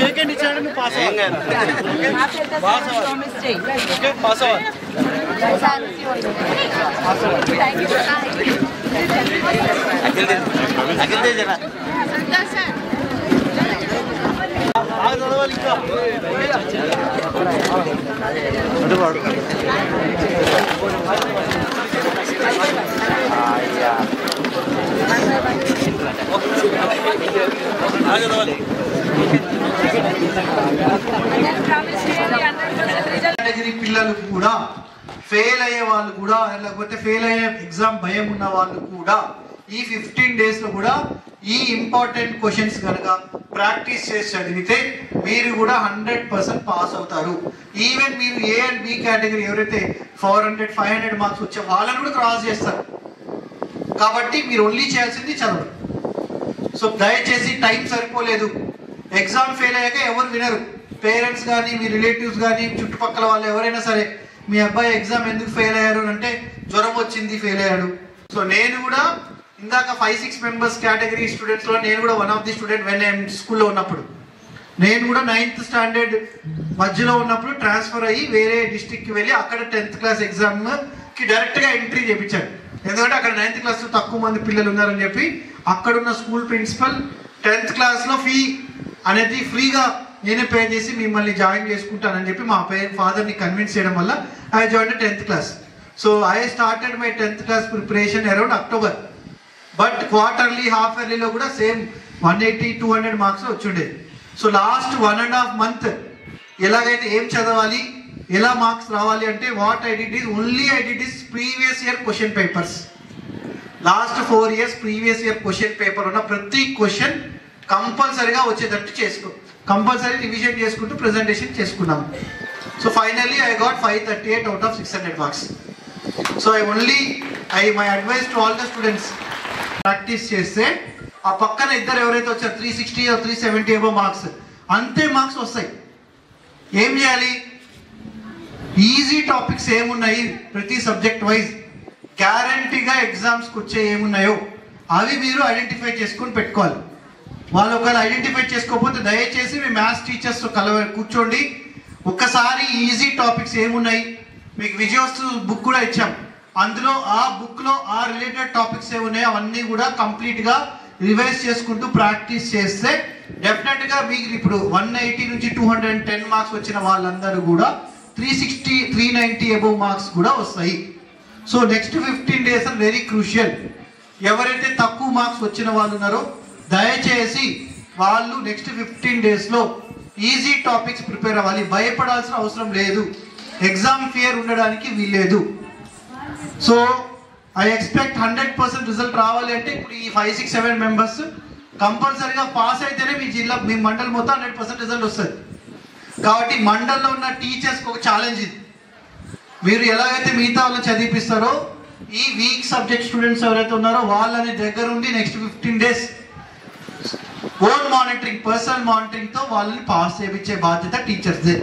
Second ఇచ్చాడు pass pass category పిల్లలు కూడా ఫెయిల్ అయ్యే వాళ్ళు కూడా లేకపోతే ఫెయిల్ అయ్యే ఎగ్జామ్ భయం ఉన్న వాళ్ళు కూడా ఈ 15 days లో కూడా ఈ ఇంపార్టెంట్ క్వశ్చన్స్ కనుక ప్రాక్టీస్ చేసి చదివితే మీరు కూడా 100% పాస్ అవుతారు. ఈవెన్ మీరు ఏ అండ్ బి కేటగిరీ ఎవరైతే 400 500 మార్క్స్ వచ్చే వాళ్ళని కూడా క్రాస్ చేస్తారు. కాబట్టి మీరు ఓన్లీ చేయాల్సింది చదవడం. సో దయచేసి టైం సరిపోలేదు, ఎగ్జామ్ ఫెయిల్ అయ్యాక ఎవరు వినరు. పేరెంట్స్ కానీ మీ రిలేటివ్స్ కానీ చుట్టుపక్కల వాళ్ళు ఎవరైనా సరే మీ అబ్బాయి ఎగ్జామ్ ఎందుకు ఫెయిల్ అయ్యారు అంటే జ్వరం వచ్చింది ఫెయిల్ అయ్యాడు. సో నేను కూడా ఇందాక 5-6 members కేటగిరీ స్టూడెంట్స్లో నేను కూడా one of the student when నేను స్కూల్లో ఉన్నప్పుడు నేను కూడా 9th standard మధ్యలో ఉన్నప్పుడు ట్రాన్స్ఫర్ అయ్యి వేరే డిస్ట్రిక్ట్కి వెళ్ళి అక్కడ 10th class ఎగ్జామ్కి డైరెక్ట్గా ఎంట్రీ చేయించాను. ఎందుకంటే అక్కడ 9th class తక్కువ మంది పిల్లలు ఉన్నారని చెప్పి అక్కడున్న స్కూల్ ప్రిన్సిపల్ 10th classలో ఫీ అనేది ఫ్రీగా నేనే పే చేసి మిమ్మల్ని జాయిన్ చేసుకుంటానని చెప్పి మా ఫాదర్ని కన్విన్స్ చేయడం వల్ల I join 10th class. So I started my 10th class preparation around October. But quarterly half ఇయర్లీలో కూడా సేమ్ 180-200 మార్క్స్ వచ్చిండేది. సో లాస్ట్ 1.5 month ఎలాగైతే ఏం చదవాలి ఎలా మార్క్స్ రావాలి అంటే what I did is previous year question papers. Last 4 years previous year question paper ఉన్న ప్రతి క్వశ్చన్ కంపల్సరీగా వచ్చేటట్టు కంపల్సరీ రివిజన్ చేసుకుంటూ ప్రెజెంటేషన్ చేసుకున్నాము. So finally I got 538 out of 600 marks. So my advice to all the students, practice చేస్తే ఆ పక్కన ఇద్దరు ఎవరైతే వచ్చారు 360 or 370 above మార్క్స్ అంతే మార్క్స్ వస్తాయి. ఏం చేయాలి? ఈజీ టాపిక్స్ ఏమున్నాయి ప్రతి సబ్జెక్ట్ వైజ్ గ్యారంటీగా ఎగ్జామ్స్కి వచ్చే ఏమున్నాయో అవి మీరు ఐడెంటిఫై చేసుకొని పెట్టుకోవాలి. వాళ్ళు ఒకవేళ ఐడెంటిఫై చేసుకోకపోతే దయచేసి మీ మ్యాథ్స్ టీచర్స్ కూర్చోండి, ఒక్కసారి ఈజీ టాపిక్స్ ఏమున్నాయి మీకు విజయోత్సవ బుక్ కూడా ఇచ్చాం, అందులో ఆ బుక్లో ఆ రిలేటెడ్ టాపిక్స్ ఏమున్నాయో అవన్నీ కూడా కంప్లీట్గా రివైజ్ చేసుకుంటూ ప్రాక్టీస్ చేస్తే డెఫినెట్గా మీకు ఇప్పుడు 180 నుంచి 210 మార్క్స్ వచ్చిన వాళ్ళందరూ కూడా 360 390 above మార్క్స్ కూడా వస్తాయి. So next 15 days are very crucial. ఎవరైతే తక్కువ మార్క్స్ వచ్చిన వాళ్ళు ఉన్నారో దయచేసి వాళ్ళు నెక్స్ట్ 15 daysలో ఈజీ టాపిక్స్ ప్రిపేర్ అవ్వాలి. భయపడాల్సిన అవసరం లేదు, ఎగ్జామ్ ఫియర్ ఉండడానికి వీల్లేదు. సో ఐ ఎక్స్పెక్ట్ 100% రిజల్ట్ రావాలి అంటే ఇప్పుడు ఈ 5-6-7 members కంపల్సరీగా పాస్ అయితేనే మీ మండల్ మొత్తం 100% రిజల్ట్ వస్తుంది. కాబట్టి మండల్లో ఉన్న టీచర్స్కి ఒక ఛాలెంజ్ ఇది, మీరు ఎలాగైతే మిగతా వాళ్ళని చదివిపిస్తారో ఈ వీక్ సబ్జెక్ట్ స్టూడెంట్స్ ఎవరైతే ఉన్నారో వాళ్ళని దగ్గరుండి next 15 days own monitoring personal మానిటరింగ్తో వాళ్ళని పాస్ చేయించే బాధ్యత టీచర్స్దే.